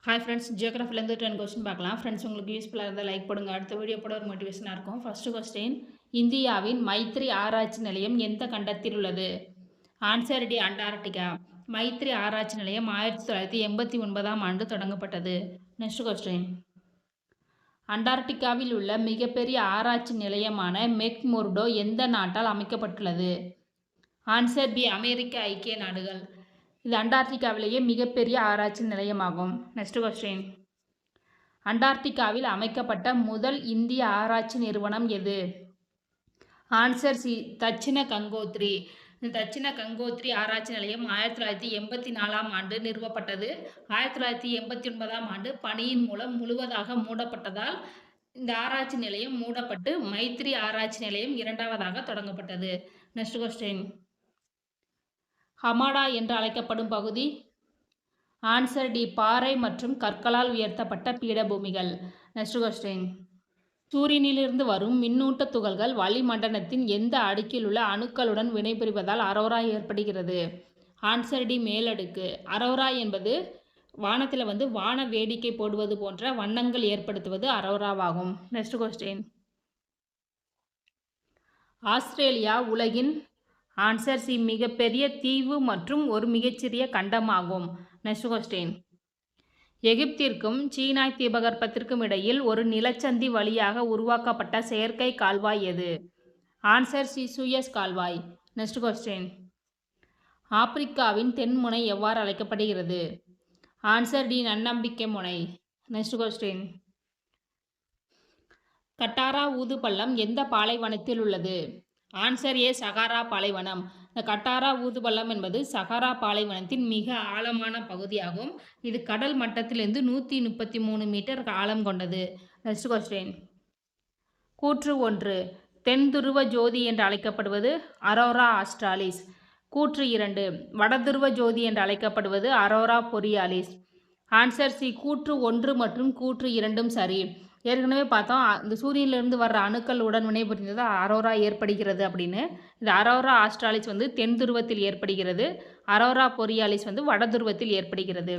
Hi friends, ஜியோகிராஃபிலேருந்து 10 question பார்க்கலாம். Friends, உங்களுக்கு யூஸ்ஃபுல்லாக இருந்தால் லைக் போடுங்க. அடுத்த வீடியோ போட ஒரு மோட்டிவேஷனாக இருக்கும். ஃபர்ஸ்ட் கொஸ்டின், இந்தியாவின் மைத்ரி ஆராய்ச்சி நிலையம் எந்த கண்டத்தில் உள்ளது? Answer D, Antarctica. மைத்ரி ஆராய்ச்சி நிலையம் 1989ஆம் ஆண்டு தொடங்கப்பட்டது. நெக்ஸ்ட் கொஸ்டின், அண்டார்டிகாவில் உள்ள மிகப்பெரிய ஆராய்ச்சி நிலையமான மெக்முர்டோ எந்த நாட்டால் அமைக்கப்பட்டுள்ளது? ஆன்சர் பி, அமெரிக்க ஐக்கிய நாடுகள். இது அண்டார்டிகாவிலேயே மிகப்பெரிய ஆராய்ச்சி நிலையமாகும். நெக்ஸ்ட் கொஸ்டின், அண்டார்டிகாவில் அமைக்கப்பட்ட முதல் இந்திய ஆராய்ச்சி நிறுவனம் எது? ஆன்சர் சி, தட்சிண கங்கோத்ரி. தட்சிண கங்கோத்ரி ஆராய்ச்சி நிலையம் 1984ஆம் ஆண்டு நிறுவப்பட்டது. 1989ஆம் ஆண்டு பனியின் மூலம் முழுவதாக மூடப்பட்டதால் இந்த ஆராய்ச்சி நிலையம் மூடப்பட்டு மைத்ரி ஆராய்ச்சி நிலையம் இரண்டாவதாக தொடங்கப்பட்டது. நெக்ஸ்ட் கொஸ்டின், ஹமாடா என்று அழைக்கப்படும் பகுதி? ஆன்சர் டி, பாறை மற்றும் கற்களால் உயர்த்தப்பட்ட பீடபூமிகள். நெக்ஸ்ட் கொஸ்டின், சூரியனிலிருந்து வரும் மின்னூட்ட துகள்கள் வளிமண்டலத்தின் எந்த அடுக்கில் உள்ள அணுக்களுடன் வினைபுரிவதால் அரோரா ஏற்படுகிறது? ஆன்சர் டி, மேலடுக்கு. அரோரா என்பது வானத்தில் வான வேடிக்கை போடுவது போன்ற வண்ணங்கள் ஏற்படுத்துவது அரோராவாகும். நெக்ஸ்ட் கொஸ்டின், ஆஸ்திரேலியா உலகின்? ஆன்சர் சி, மிகப்பெரிய தீவு மற்றும் ஒரு மிகச்சிறிய கண்டமாகும். நெக்ஸ்ட் கொஸ்டின், எகிப்திற்கும் சீனாய் தீபகற்பத்திற்கும் இடையில் ஒரு நிலச்சந்தி வழியாக உருவாக்கப்பட்ட செயற்கை கால்வாய் எது? ஆன்சர் சி, சூயஸ் கால்வாய். நெக்ஸ்ட் கொஸ்டின், ஆப்பிரிக்காவின் தென்முனை எவ்வாறு அழைக்கப்படுகிறது? ஆன்சர் டி, நன்னம்பிக்கை முனை. நெக்ஸ்ட் கொஸ்டின், கட்டாரா ஊது பள்ளம் எந்த பாலைவனத்தில் உள்ளது? ஆன்சர் ஏ, சகாரா பாலைவனம். இந்த கட்டாரா ஊதுபள்ளம் என்பது சகாரா பாலைவனத்தின் மிக ஆழமான பகுதியாகும். இது கடல் மட்டத்திலிருந்து 133 மீட்டர் ஆழம் கொண்டது. நெக்ஸ்ட் கொஸ்டின், கூற்று 1, தென் துருவ ஜோதி என்று அழைக்கப்படுவது அரோரா ஆஸ்ட்ராலிஸ். கூற்று 2, வடதுருவ ஜோதி என்று அழைக்கப்படுவது அரோரா பொரியாலிஸ். ஆன்சர் சி, கூற்று 1 மற்றும் கூற்று 2ம் சரி. ஏற்கனவே பார்த்தோம், இந்த சூரியனிலிருந்து வர்ற அணுக்களுடன் வினைபுரிந்தது அரோரா ஏற்படுகிறது அப்படின்னு. இந்த அரோரா ஆஸ்ட்ராலிஸ் தென் துருவத்தில் ஏற்படுகிறது. அரோரா பொரியாலிஸ் வட துருவத்தில் ஏற்படுகிறது.